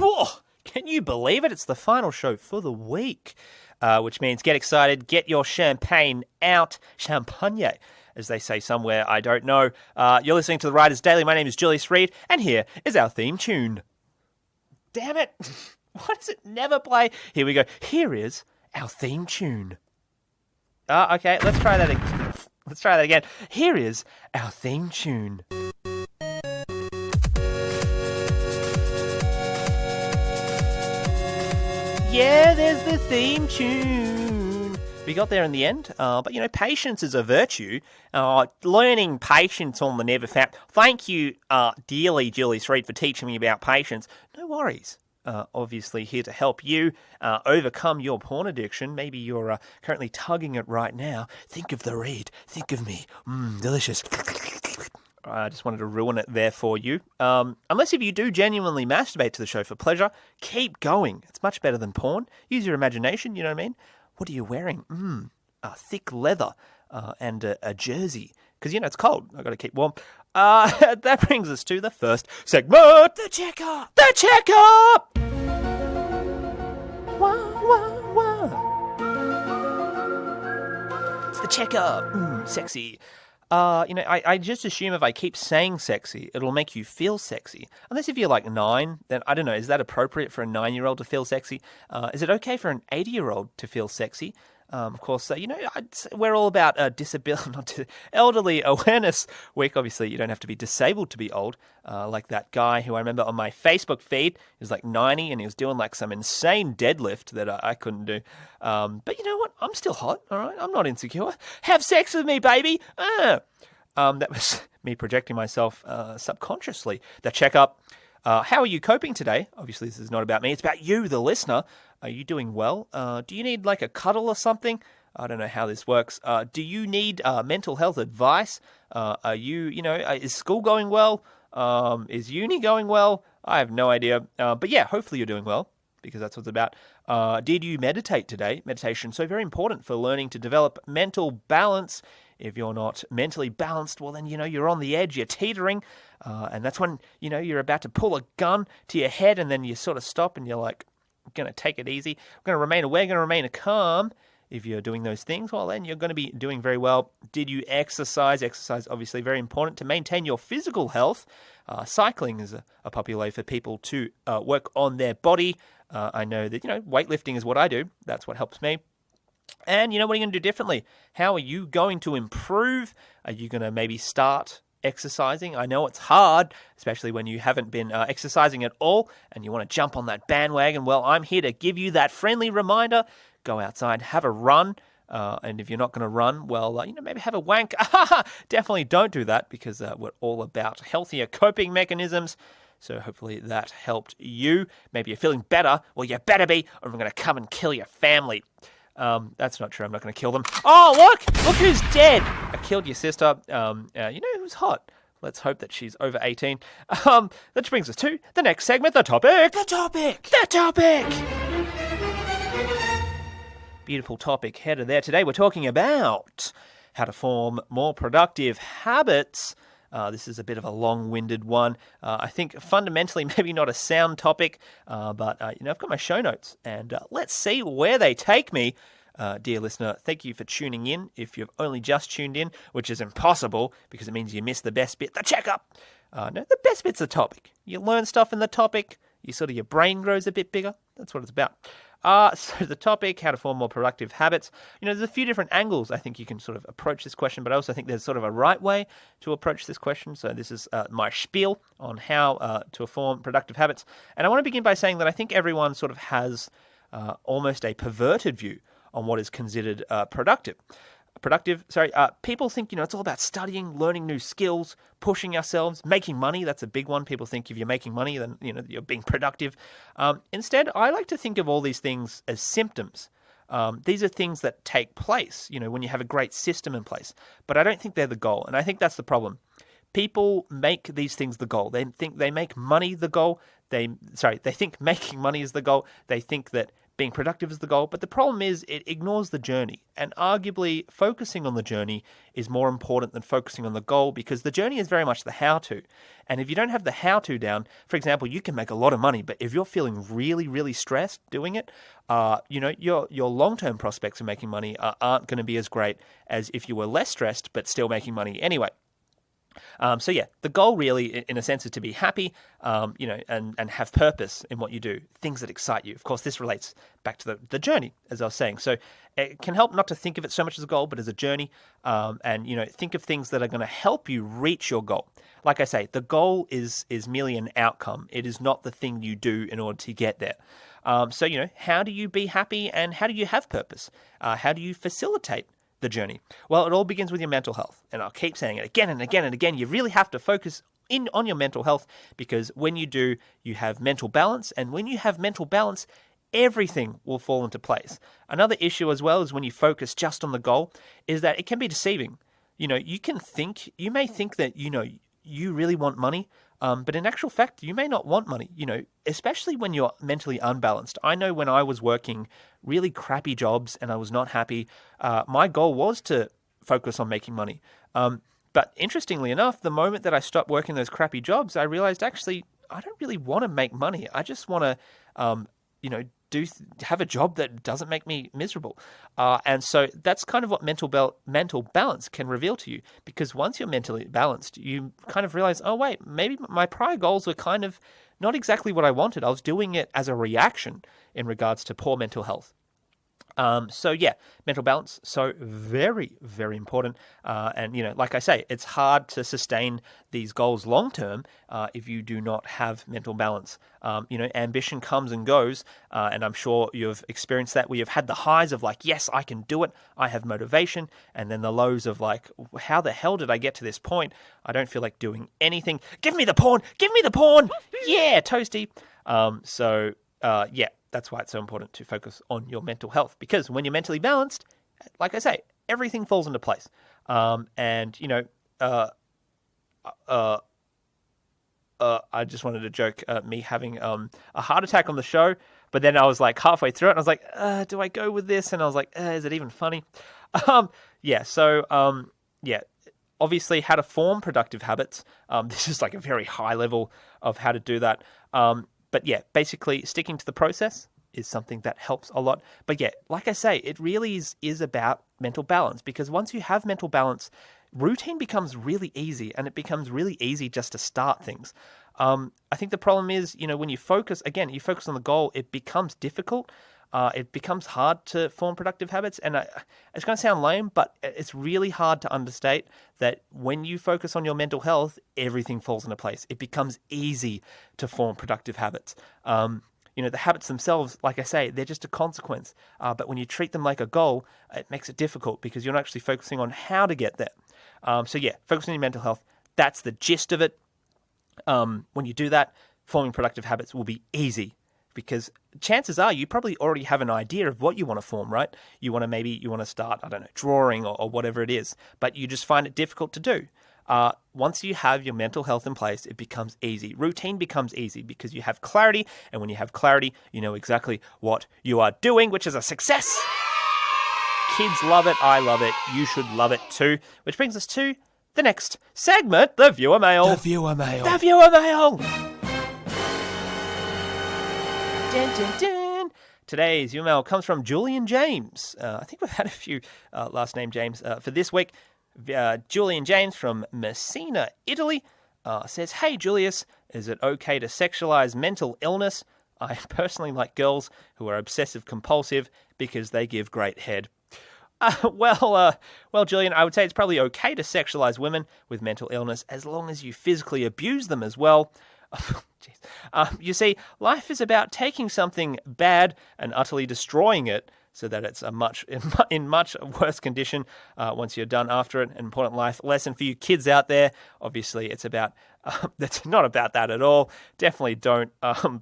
Whoa! Can you believe it? It's the final show for the week, which means get excited, get your champagne out. Champagne, as they say somewhere, I don't know. You're listening to The Writers Daily. My name is Julius Reed, and here is our theme tune. Damn it! Why does it never play? Here we go. Here is our theme tune. Okay, let's try that again. Let's try that again. Here is our theme tune. Yeah, there's the theme tune. We got there in the end, but patience is a virtue. Learning patience on the NeverFap. Thank you dearly, Julius Reed, for teaching me about patience. No worries. Obviously here to help you overcome your porn addiction. Maybe you're currently tugging it right now. Think of the reed. Think of me. Delicious. I just wanted to ruin it there for you. Unless if you do genuinely masturbate to the show for pleasure, keep going. It's much better than porn. Use your imagination, you know what I mean? What are you wearing? Thick leather and a jersey. Because, it's cold. I've got to keep warm. That brings us to the first segment. The Checkup! The Checkup! Wah, wah, wah. It's the Checkup. Sexy. I just assume if I keep saying sexy, it'll make you feel sexy. Unless if you're like 9, then I don't know, is that appropriate for a 9-year-old to feel sexy? Is it okay for an 80-year-old to feel sexy? Of course, we're all about Elderly Awareness Week. Obviously, you don't have to be disabled to be old, like that guy who I remember on my Facebook feed. He was like 90 and he was doing like some insane deadlift that I couldn't do. But you know what? I'm still hot, all right? I'm not insecure. Have sex with me, baby! That was me projecting myself subconsciously. The Checkup. How are you coping today? Obviously, this is not about me. It's about you, the listener. Are you doing well? Do you need like a cuddle or something? I don't know how this works. Do you need mental health advice? Are you, is school going well? Is uni going well? I have no idea. But yeah, hopefully you're doing well because that's what it's about. Did you meditate today? Meditation, so very important for learning to develop mental balance. If you're not mentally balanced, well then, you're on the edge, you're teetering. And that's when, you're about to pull a gun to your head and then you sort of stop and you're like, I'm going to take it easy. I'm going to remain aware, going to remain calm. If you're doing those things, well, then you're going to be doing very well. Did you exercise? Exercise, obviously, very important to maintain your physical health. Cycling is a popular way for people to work on their body. I know that, weightlifting is what I do. That's what helps me. And, what are you going to do differently? How are you going to improve? Are you going to maybe start exercising? I know it's hard, especially when you haven't been exercising at all and you want to jump on that bandwagon. Well, I'm here to give you that friendly reminder. Go outside, have a run. And if you're not going to run, well, maybe have a wank. Definitely don't do that because we're all about healthier coping mechanisms. So hopefully that helped you. Maybe you're feeling better. Well, you better be, or I'm going to come and kill your family. That's not true. I'm not going to kill them. Oh, look who's dead. I killed your sister. Who's hot? Let's hope that she's over 18. That brings us to the next segment, the topic. The topic. The topic. Beautiful topic header there. Today we're talking about how to form more productive habits. This is a bit of a long-winded one. I think fundamentally maybe not a sound topic, but I've got my show notes, and let's see where they take me. Dear listener, thank you for tuning in. If you've only just tuned in, which is impossible because it means you missed the best bit, the checkup. No, the best bit's the topic. You learn stuff in the topic. Your brain grows a bit bigger. That's what it's about. So the topic, how to form more productive habits. There's a few different angles I think you can sort of approach this question, but I also think there's sort of a right way to approach this question. So this is my spiel on how to form productive habits. And I want to begin by saying that I think everyone sort of has almost a perverted view on what is considered productive. People think, it's all about studying, learning new skills, pushing ourselves, making money. That's a big one. People think if you're making money, then, you're being productive. Instead, I like to think of all these things as symptoms. These are things that take place, when you have a great system in place. But I don't think they're the goal. And I think that's the problem. People make these things the goal. They think they make money the goal. They think making money is the goal. They think that being productive is the goal, but the problem is it ignores the journey. And arguably, focusing on the journey is more important than focusing on the goal, because the journey is very much the how-to. And if you don't have the how-to down, for example, you can make a lot of money, but if you're feeling really, really stressed doing it, your long-term prospects of making money aren't going to be as great as if you were less stressed but still making money anyway. So yeah, the goal really, in a sense, is to be happy, and have purpose in what you do, things that excite you. Of course, this relates back to the journey, as I was saying. So it can help not to think of it so much as a goal, but as a journey, and think of things that are going to help you reach your goal. Like I say, the goal is merely an outcome. It is not the thing you do in order to get there. So how do you be happy, and how do you have purpose? How do you facilitate the journey? Well, it all begins with your mental health. And I'll keep saying it again and again and again. You really have to focus on your mental health, because when you do, you have mental balance. And when you have mental balance, everything will fall into place. Another issue as well is when you focus just on the goal is that it can be deceiving. You may think that, you really want money, but in actual fact, you may not want money, especially when you're mentally unbalanced. I know when I was working really crappy jobs and I was not happy, my goal was to focus on making money. But interestingly enough, the moment that I stopped working those crappy jobs, I realized actually I don't really want to make money. I just want to, have a job that doesn't make me miserable. And so that's kind of what mental balance can reveal to you, because once you're mentally balanced, you kind of realize, oh, wait, maybe my prior goals were kind of not exactly what I wanted. I was doing it as a reaction in regards to poor mental health. So yeah, mental balance, so very, very important. And like I say, it's hard to sustain these goals long term if you do not have mental balance. Ambition comes and goes, and I'm sure you've experienced that, where you've had the highs of like, yes, I can do it, I have motivation, and then the lows of like, how the hell did I get to this point? I don't feel like doing anything. Give me the porn! Give me the porn! Yeah, toasty. Yeah. That's why it's so important to focus on your mental health, because when you're mentally balanced, like I say, everything falls into place. I just wanted to joke me having a heart attack on the show, but then I was like halfway through it and I was like, do I go with this? And I was like, is it even funny? Obviously how to form productive habits. This is like a very high level of how to do that. But yeah, basically sticking to the process is something that helps a lot. But yeah, like I say, it really is about mental balance, because once you have mental balance, routine becomes really easy, and it becomes really easy just to start things. I think the problem is, when you focus on the goal, it becomes difficult. It becomes hard to form productive habits. And it's going to sound lame, but it's really hard to understate that when you focus on your mental health, everything falls into place. It becomes easy to form productive habits. The habits themselves, like I say, they're just a consequence. But when you treat them like a goal, it makes it difficult, because you're not actually focusing on how to get there. Focus on your mental health. That's the gist of it. When you do that, forming productive habits will be easy, because chances are you probably already have an idea of what you want to form, right? You want to start, drawing or whatever it is, but you just find it difficult to do. Once you have your mental health in place, it becomes easy. Routine becomes easy because you have clarity, and when you have clarity, you know exactly what you are doing, which is a success. Kids love it. I love it. You should love it too. Which brings us to the next segment, the viewer mail. The viewer mail. The viewer mail. Dun, dun, dun. Today's email comes from Julian James. I think we've had a few last name James for this week. Julian James from Messina, Italy, says, "Hey Julius, is it okay to sexualize mental illness? I personally like girls who are obsessive compulsive because they give great head." Well, Julian, I would say it's probably okay to sexualize women with mental illness as long as you physically abuse them as well. You see, life is about taking something bad and utterly destroying it so that it's in much worse condition once you're done after it. An important life lesson for you kids out there. Obviously, it's about That's not about that at all. Definitely don't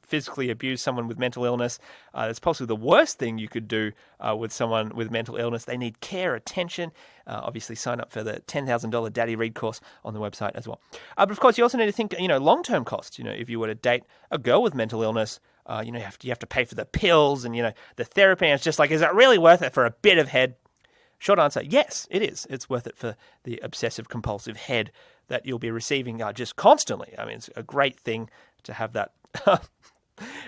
physically abuse someone with mental illness. That's possibly the worst thing you could do with someone with mental illness. They need care, attention. Obviously, sign up for the $10,000 Daddy Read course on the website as well. But of course, you also need to think, long-term costs. If you were to date a girl with mental illness, you have to pay for the pills and the therapy. And it's just like, is it really worth it for a bit of head? Short answer, yes, it is. It's worth it for the obsessive-compulsive head that you'll be receiving just constantly. I mean, it's a great thing to have that.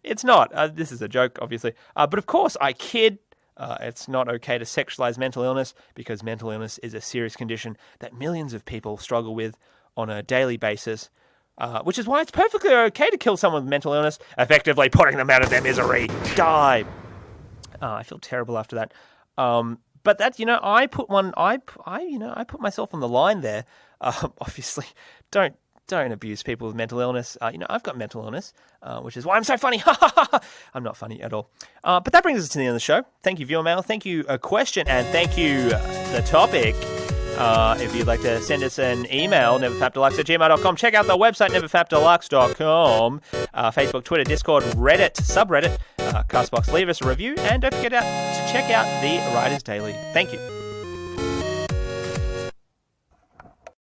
It's not. This is a joke, obviously. But of course, I kid. It's not okay to sexualize mental illness because mental illness is a serious condition that millions of people struggle with on a daily basis, which is why it's perfectly okay to kill someone with mental illness, effectively putting them out of their misery. Die. I feel terrible after that. But that, I put myself on the line there. Obviously, don't abuse people with mental illness. I've got mental illness, which is why I'm so funny. I'm not funny at all. But that brings us to the end of the show. Thank you, viewer mail. Thank you, a question, and thank you, the topic. If you'd like to send us an email, neverfapdeluxe@gmail.com. Check out the website, neverfapdeluxe.com. Facebook, Twitter, Discord, Reddit, subreddit, Castbox. Leave us a review, and don't forget to check out the Writers Daily. Thank you.